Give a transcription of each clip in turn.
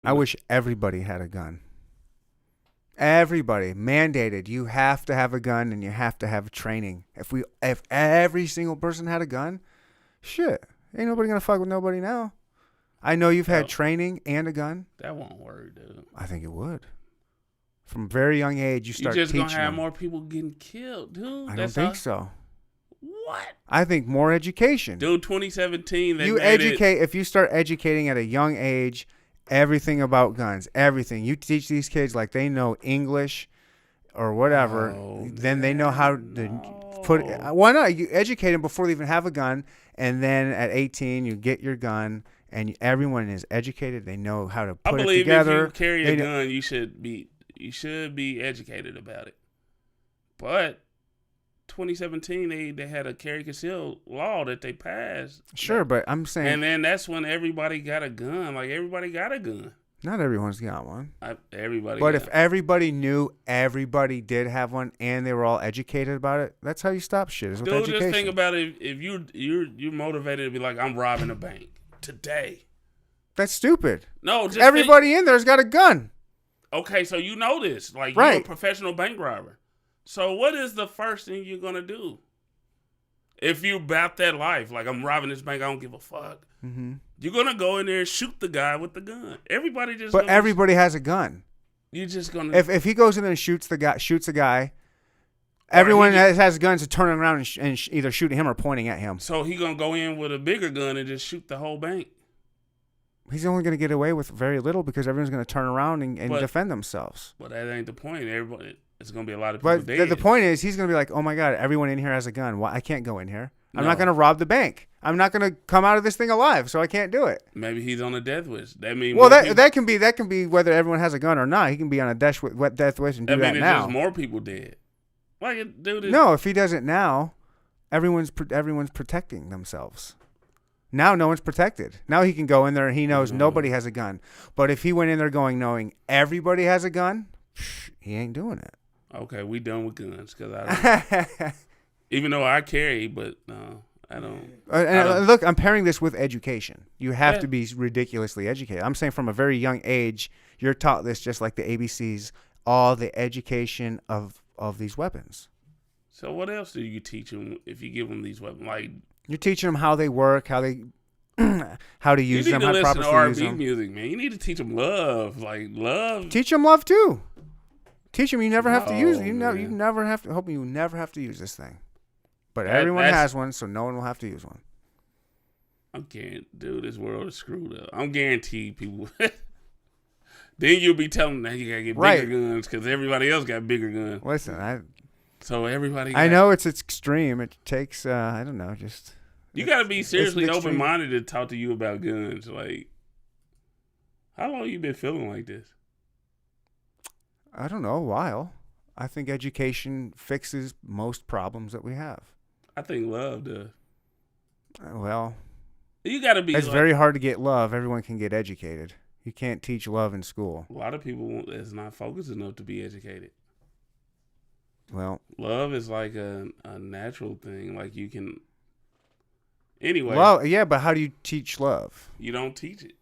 I wish everybody had a gun. Everybody mandated. You have to have a gun and you have to have training. If every single person had a gun, shit, ain't nobody gonna fuck with nobody now. I know you've had training and a gun. That won't work, dude. I think it would. From a very young age, you start teaching. You're just gonna have them. more people getting killed, dude. I don't think so. What? I think more education. Dude, 2017. If you start educating at a young age, everything about guns, everything. You teach these kids like they know English or whatever, then they know how to put it. Why not? You educate them before they even have a gun, and then at 18, you get your gun, and everyone is educated. They know how to put it together. I believe if you carry a gun, you should be educated about it. But 2017, they had a carry conceal law that they passed. Sure, but I'm saying, and then that's when everybody got a gun. Like everybody got a gun. Not everyone's got one. But if everybody knew everybody did have one and they were all educated about it, that's how you stop shit. Is with education. Just think about it. If you're motivated to be like, I'm robbing a bank today. That's stupid. No, just everybody in there's got a gun. Okay, so you know this. Like, right. You're a professional bank robber. So what is the first thing you're going to do? If you about that life, like, I'm robbing this bank, I don't give a fuck. Mm-hmm. You're going to go in there and shoot the guy with the gun. But everybody has a gun. You're just going to... If he goes in there and shoots a guy, everyone has guns to turn around and either shooting him or pointing at him. So he going to go in with a bigger gun and just shoot the whole bank. He's only going to get away with very little because everyone's going to turn around and defend themselves. But that ain't the point. It's going to be a lot of people dead. But the point is, he's going to be like, oh my God, everyone in here has a gun. Well, I can't go in here. I'm not going to rob the bank. I'm not going to come out of this thing alive, so I can't do it. Maybe he's on a death wish. That means that can be whether everyone has a gun or not. He can be on a death wish and do that now. There's just more people dead. Like, dude. No, if he does it now, everyone's protecting themselves. Now no one's protected. Now he can go in there and he knows nobody has a gun. But if he went in there knowing everybody has a gun, he ain't doing it. Okay, we done with guns because even though I carry, but no, I don't. Look, I'm pairing this with education. You have to be ridiculously educated. I'm saying from a very young age, you're taught this just like the ABCs, all the education of these weapons. So what else do you teach them if you give them these weapons? Like, you're teaching them how they work, how to use them, how to properly use them. You need to listen to R&B music, man. You need to teach them love, like love. Teach them love too. Teach them you never have to use it. You never have to. Hope you never have to use this thing. But everyone has one, so no one will have to use one. Dude, this world is screwed up. I'm guaranteed people. Then you'll be telling them that you gotta get bigger guns because everybody else got bigger guns. Listen, so everybody. I know it's extreme. It takes I don't know, just. You gotta be seriously open-minded to talk to you about guns. Like, how long you been feeling like this? I don't know, a while. I think education fixes most problems that we have. I think love does. Well, you got to be. It's very hard to get love. Everyone can get educated. You can't teach love in school. A lot of people is not focused enough to be educated. Well, love is like a natural thing. Like you can. Anyway. Well, yeah, but how do you teach love? You don't teach it.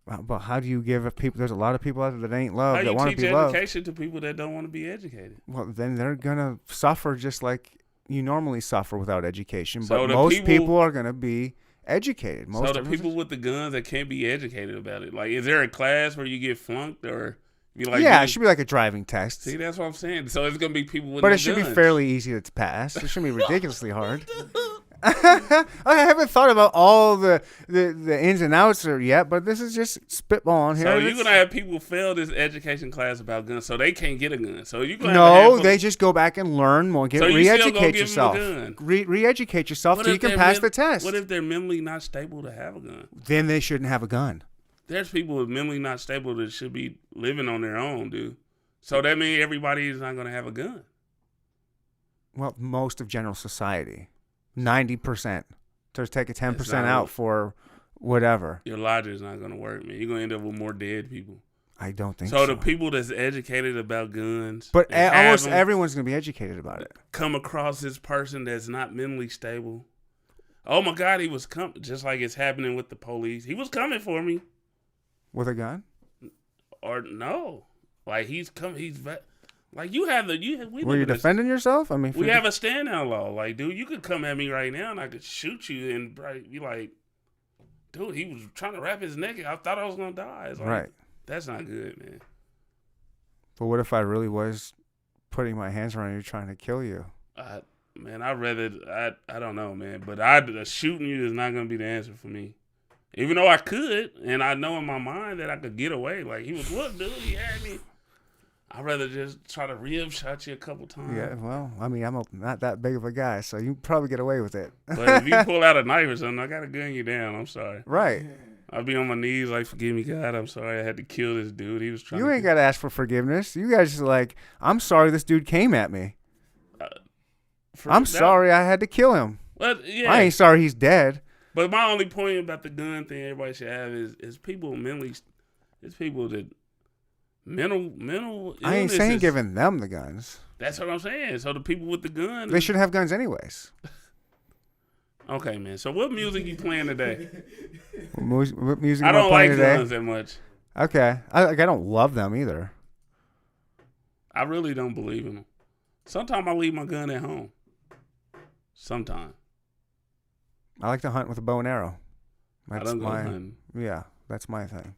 But how do you give people? There's a lot of people out there that ain't loved that want to be loved. How do you teach education to people that don't want to be educated? Well, then they're gonna suffer just like you normally suffer without education. But most people are gonna be educated. So the people with the guns that can't be educated about it. Like, is there a class where you get flunked or? It should be like a driving test. See, that's what I'm saying. So it's gonna be people with. But it should be fairly easy to pass. It shouldn't be ridiculously hard. I haven't thought about all the ins and outs yet, but this is just spitballing here. So you're gonna have people fail this education class about guns, so they can't get a gun. So you gonna they just go back and learn more, re-educate yourself, re-educate yourself so you can pass the test. What if they're mentally not stable to have a gun? Then they shouldn't have a gun. There's people who are mentally not stable that should be living on their own, dude. So that means everybody is not gonna have a gun. Well, most of general society. 90%. So take a 10% out for whatever. Your logic is not going to work, man. You're going to end up with more dead people. I don't think so. So the people that's educated about guns. But almost everyone's going to be educated about it. Come across this person that's not mentally stable. Oh, my God, he was coming. Just like it's happening with the police. He was coming for me. With a gun? or no, like he's like you have we Were you defending yourself? I mean, we have a stand down law. Like, dude, you could come at me right now and I could shoot you and be like, dude, he was trying to wrap his neck. I thought I was gonna die. It's like, right. That's not good, man. But what if I really was putting my hands around you, trying to kill you? Man, I don't know, man. But shooting you is not gonna be the answer for me. Even though I could, and I know in my mind that I could get away. Like he was, look, dude, he had me. I'd rather just try to rib shot you a couple times. Yeah, well, I mean, I'm not that big of a guy, so you probably get away with it. But if you pull out a knife or something, I gotta gun you down. I'm sorry. Right. I'll be on my knees like, forgive me, God. I'm sorry. I had to kill this dude. He was trying. You ain't gotta ask for forgiveness. You guys just like, I'm sorry this dude came at me. I'm sorry I had to kill him. Well, yeah. I ain't sorry he's dead. But my only point about the gun thing everybody should have is people mentally. It's people that. Mental I ain't saying giving them the guns. That's what I'm saying. So the people with the gun, they should have guns anyways. Okay, man. So what music you playing today? What music I don't like today? guns that much. Okay, I don't love them either. I really don't believe in them. Sometimes I leave my gun at home. Sometimes I like to hunt with a bow and arrow. I don't go hunting. Yeah, that's my thing.